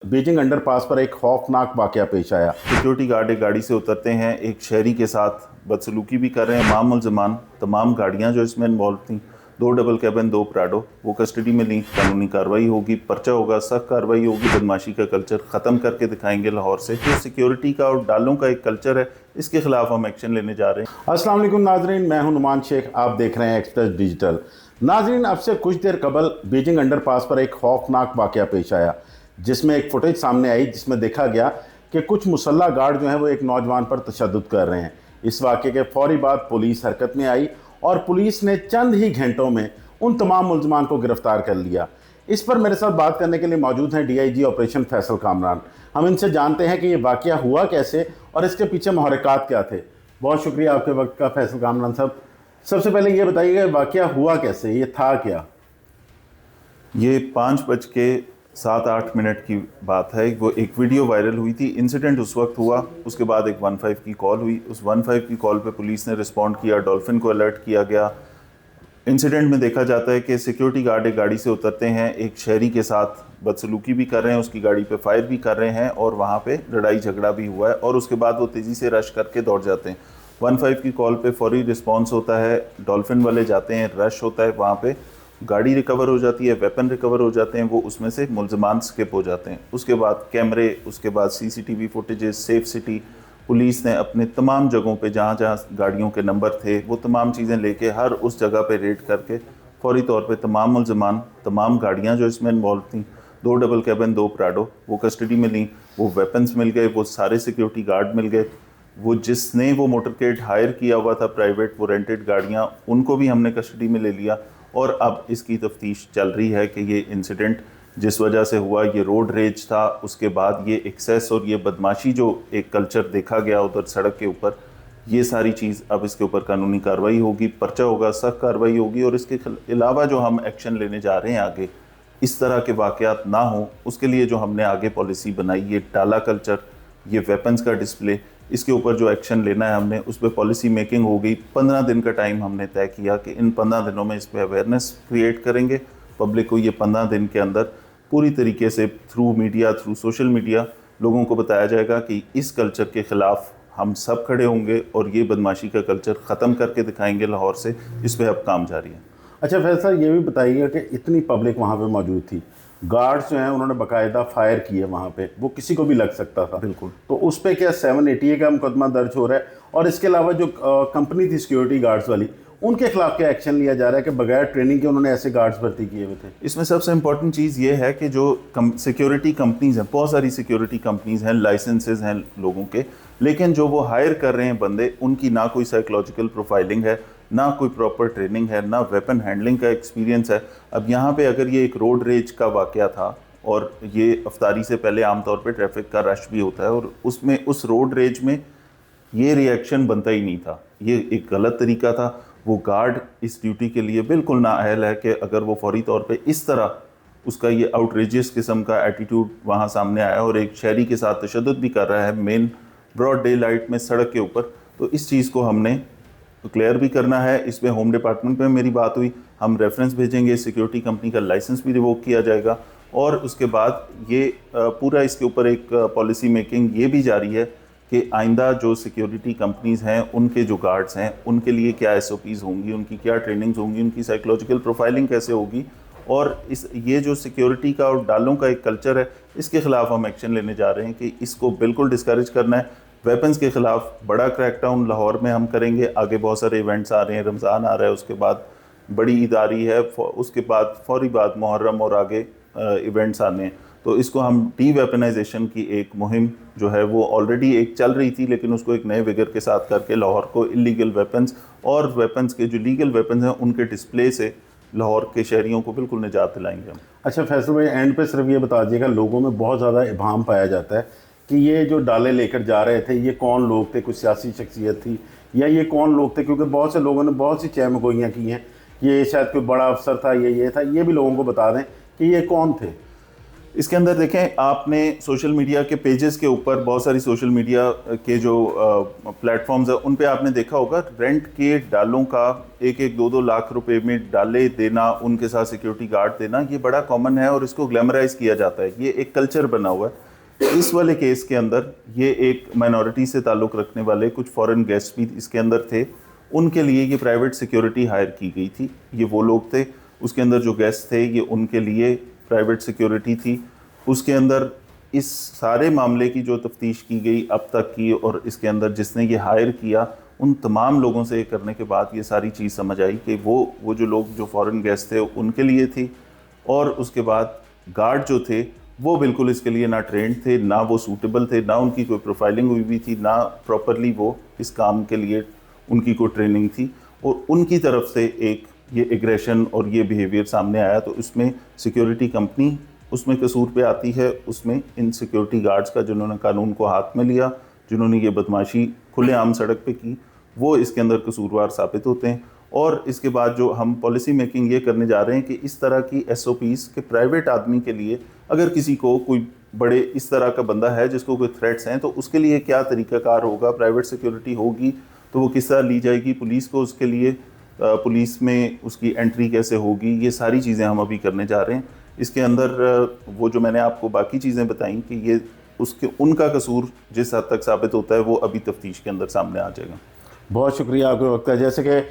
Beijing underpass पर एक खौफनाक वाकया पेश आया। सिक्योरिटी गार्ड एक गाड़ी से उतरते हैं, एक शहरी के साथ बदसलूकी भी कर रहे हैं। मुलजमान तमाम गाड़ियां जो इसमें इन्वॉल्व थी, 2 डबल कैबिन 2 प्राडो, वो कस्टडी में ली। कानूनी कार्रवाई होगी, पर्चा होगा, सख्त कार्रवाई होगी। बदमाशी का कल्चर ख़त्म करके दिखाएंगे लाहौर से। जो सिक्योरिटी का और डालों का एक कल्चर है, इसके खिलाफ हम एक्शन लेने जा रहे हैं। अस्सलाम वालेकुम नाजरीन, मैं हूं नुमान शेख, आप देख रहे हैं एक्सप्रेस डिजिटल। नाजरीन, अब से कुछ देर कबल बीजिंग अंडरपास पर एक खौफनाक वाकया पेश आया, जिसमें एक फुटेज सामने आई जिसमें देखा गया कि कुछ मुसल्ला गार्ड जो हैं वो एक नौजवान पर तशद्दुद कर रहे हैं। इस वाक़े के फौरी बाद पुलिस हरकत में आई और पुलिस ने चंद ही घंटों में उन तमाम मुलजमान को गिरफ्तार कर लिया। इस पर मेरे साथ बात करने के लिए मौजूद हैं DIG ऑपरेशन फैसल कामरान। हम इनसे जानते हैं कि ये वाक़या हुआ कैसे और इसके पीछे मुहर्रिकात क्या थे। बहुत शुक्रिया आपके वक्त का फैसल कामरान साहब। सबसे पहले ये बताइएगा वाक़या हुआ कैसे, ये था क्या? ये 5:07-8 की बात है। वो एक वीडियो वायरल हुई थी। इंसिडेंट उस वक्त हुआ, उसके बाद एक 15 की कॉल हुई। उस 15 की कॉल पे पुलिस ने रिस्पॉन्ड किया, डॉल्फिन को अलर्ट किया गया। इंसिडेंट में देखा जाता है कि सिक्योरिटी गार्ड एक गाड़ी से उतरते हैं, एक शहरी के साथ बदसलूकी भी कर रहे हैं, उसकी गाड़ी पे फायर भी कर रहे हैं और वहाँ पे लड़ाई झगड़ा भी हुआ है। और उसके बाद वो तेज़ी से रश करके दौड़ जाते हैं। 15 की कॉल पे फौरी रिस्पॉन्स होता है, डॉल्फिन वाले जाते हैं, रश होता है वहाँ पे, गाड़ी रिकवर हो जाती है, वेपन रिकवर हो जाते हैं, वो उसमें से मुलजमान स्किप हो जाते हैं। उसके बाद कैमरे, उसके बाद CCTV footages, safe city, police ने अपने तमाम जगहों पे जहाँ जहाँ गाड़ियों के नंबर थे वो तमाम चीज़ें लेके हर उस जगह पे रेड करके फौरी तौर पे तमाम मुलजमान, तमाम गाड़ियाँ जो इसमें इन्वॉल्व थी, 2 डबल कैबिन 2 प्राडो, वो कस्टडी में ली। वो वेपन्स मिल गए, वो सारे सिक्योरिटी गार्ड मिल गए। वो जिसने वो मोटरकेड हायर किया हुआ था प्राइवेट, वो रेंटेड गाड़ियाँ, उनको भी हमने कस्टडी में ले लिया। और अब इसकी तफ्तीश चल रही है कि ये इंसिडेंट जिस वजह से हुआ, ये रोड रेज था, उसके बाद ये एक्सेस और ये बदमाशी जो एक कल्चर देखा गया उधर सड़क के ऊपर, ये सारी चीज़ अब इसके ऊपर कानूनी कार्रवाई होगी, पर्चा होगा, सख्त कार्रवाई होगी। और इसके अलावा जो हम एक्शन लेने जा रहे हैं आगे, इस तरह के वाक़यात ना हो, उसके लिए जो हमने आगे पॉलिसी बनाई, ये डाला कल्चर, ये वेपन्स का डिस्प्ले, इसके ऊपर जो एक्शन लेना है हमने, उस पर पॉलिसी मेकिंग हो गई। 15 दिन का टाइम हमने तय किया कि इन 15 दिनों में इस पर अवेयरनेस क्रिएट करेंगे। पब्लिक को ये 15 दिन के अंदर पूरी तरीके से through media, through social media लोगों को बताया जाएगा कि इस कल्चर के ख़िलाफ़ हम सब खड़े होंगे और ये बदमाशी का कल्चर ख़त्म करके दिखाएंगे लाहौर से। इस पर अब काम जारी है। अच्छा फैसल, ये भी बताइएगा कि इतनी पब्लिक वहाँ पे मौजूद थी, गार्ड्स जो हैं उन्होंने बाकायदा फायर किए वहाँ पे, वो किसी को भी लग सकता था। बिल्कुल। तो उस पर क्या 780 का मुकदमा दर्ज हो रहा है? और इसके अलावा जो कंपनी थी सिक्योरिटी गार्ड्स वाली, उनके खिलाफ क्या एक्शन लिया जा रहा है कि बगैर ट्रेनिंग के उन्होंने ऐसे गार्ड्स भर्ती किए हुए थे? इसमें सबसे इम्पोर्टेंट चीज़ ये है कि जो सिक्योरिटी कंपनीज़ हैं, बहुत सारी सिक्योरिटी कंपनीज़ हैं, लाइसेंसेज हैं लोगों के, लेकिन जो वो हायर कर रहे हैं बंदे, उनकी ना कोई साइकोलॉजिकल प्रोफाइलिंग है, ना कोई प्रॉपर ट्रेनिंग है, ना वेपन हैंडलिंग का एक्सपीरियंस है। अब यहाँ पे अगर ये एक रोड रेज का वाक़या था और ये अफ्तारी से पहले आमतौर पे ट्रैफिक का रश भी होता है, और उसमें उस रोड रेज में ये रिएक्शन बनता ही नहीं था, ये एक गलत तरीका था। वो गार्ड इस ड्यूटी के लिए बिल्कुल नाअहल है कि अगर वो फौरी तौर पे इस तरह उसका ये आउटरेजियस किस्म का एटीट्यूड वहाँ सामने आया और एक शहरी के साथ तशद्दुद भी कर रहा है मेन ब्रॉड डे लाइट में सड़क के ऊपर, तो इस चीज़ को हमने क्लियर भी करना है। इसमें होम डिपार्टमेंट में मेरी बात हुई, हम रेफरेंस भेजेंगे, सिक्योरिटी कंपनी का लाइसेंस भी रिवोक किया जाएगा। और उसके बाद ये पूरा इसके ऊपर एक पॉलिसी मेकिंग ये भी जारी है कि आइंदा जो सिक्योरिटी कंपनीज़ हैं, उनके जो गार्ड्स हैं, उनके लिए क्या SOPs होंगी, उनकी क्या ट्रेनिंग्स होंगी, उनकी साइकोलॉजिकल प्रोफाइलिंग कैसे होगी। और ये जो सिक्योरिटी का और डालों का एक कल्चर है, इसके ख़िलाफ़ हम एक्शन लेने जा रहे हैं कि इसको बिल्कुल डिस्करेज करना है। वेपन्स के ख़िलाफ़ बड़ा क्रैकडाउन लाहौर में हम करेंगे। आगे बहुत सारे इवेंट्स आ रहे हैं, रमज़ान आ रहा है, उसके बाद बड़ी ईद आ रही है, उसके बाद फौरी बाद मुहर्रम और आगे इवेंट्स आने हैं। तो इसको हम डी वेपनाइजेशन की एक मुहिम जो है वो ऑलरेडी एक चल रही थी, लेकिन उसको एक नए विगर के साथ करके लाहौर को इलीगल वेपन्स और वेपन्स के जो लीगल वेपन्स हैं उनके डिस्प्ले से लाहौर के शहरियों को बिल्कुल निजात दिलाएंगे हम। अच्छा फैसल भाई, एंड पे सिर्फ ये बता दीजिएगा, लोगों में बहुत ज़्यादा इबाम पाया जाता है कि ये जो डाले लेकर जा रहे थे, ये कौन लोग थे? कुछ सियासी शख्सियत थी या ये कौन लोग थे? क्योंकि बहुत से लोगों ने बहुत सी चहमगोइयाँ की हैं, ये शायद कोई बड़ा अफसर था, ये था। ये भी लोगों को बता दें कि ये कौन थे। इसके अंदर देखें, आपने सोशल मीडिया के पेजेस के ऊपर बहुत सारी सोशल मीडिया के जो प्लेटफॉर्म्स है उन पे आपने देखा होगा रेंट के डालों का 1-2 लाख रुपए में डाले देना, उनके साथ सिक्योरिटी गार्ड देना, ये बड़ा कॉमन है और इसको ग्लैमराइज किया जाता है, ये एक कल्चर बना हुआ है। इस वाले केस के अंदर ये एक माइनॉरिटी से ताल्लुक़ रखने वाले कुछ फॉरेन गेस्ट भी इसके अंदर थे, उनके लिए ये प्राइवेट सिक्योरिटी हायर की गई थी। ये वो लोग थे, उसके अंदर जो गेस्ट थे ये उनके लिए प्राइवेट सिक्योरिटी थी। उसके अंदर इस सारे मामले की जो तफ्तीश की गई अब तक की, और इसके अंदर जिसने ये हायर किया उन तमाम लोगों से करने के बाद ये सारी चीज़ समझ आई कि वो जो लोग जो फॉरेन गेस्ट थे उनके लिए थी, और उसके बाद गार्ड जो थे वो बिल्कुल इसके लिए ना ट्रेंड थे, ना वो सूटेबल थे, ना उनकी कोई प्रोफाइलिंग हुई भी थी, ना प्रॉपरली वो इस काम के लिए उनकी कोई ट्रेनिंग थी, और उनकी तरफ से एक ये एग्रेशन और ये बिहेवियर सामने आया। तो उसमें सिक्योरिटी कंपनी उसमें कसूर पे आती है, उसमें इन सिक्योरिटी गार्ड्स का जिन्होंने कानून को हाथ में लिया, जिन्होंने ये बदमाशी खुलेआम सड़क पे की, वो इसके अंदर कसूरवार साबित होते हैं। और इसके बाद जो हम पॉलिसी मेकिंग ये करने जा रहे हैं कि इस तरह की SOPs के प्राइवेट आदमी के लिए, अगर किसी को कोई बड़े इस तरह का बंदा है जिसको कोई थ्रेट्स हैं, तो उसके लिए क्या तरीक़ाकार होगा, प्राइवेट सिक्योरिटी होगी तो वो किस तरह ली जाएगी, पुलिस को उसके लिए पुलिस में उसकी एंट्री कैसे होगी, ये सारी चीज़ें हम अभी करने जा रहे हैं। इसके अंदर वो जो मैंने आपको बाकी चीज़ें बताई कि ये उनका कसूर जिस हद तक साबित होता है वो अभी तफ्तीश के अंदर सामने आ जाएगा। बहुत शुक्रिया आपके वक्त का। जैसे कि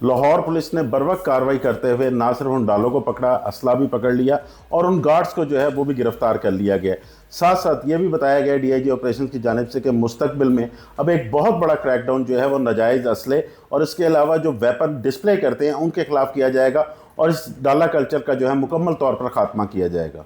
लाहौर पुलिस ने बर्वक्त कार्रवाई करते हुए ना सिर्फ उन डालों को पकड़ा, असला भी पकड़ लिया और उन गार्ड्स को जो है वो भी गिरफ्तार कर लिया गया। साथ साथ ये भी बताया गया DIG ऑपरेशन की जानिब से कि मुस्तकबिल में अब एक बहुत बड़ा क्रैकडाउन जो है वो नाजायज़ असले और इसके अलावा जो वेपन डिस्प्ले करते हैं उनके खिलाफ किया जाएगा और इस डाला कल्चर का जो है मुकम्मल तौर पर ख़ात्मा किया जाएगा।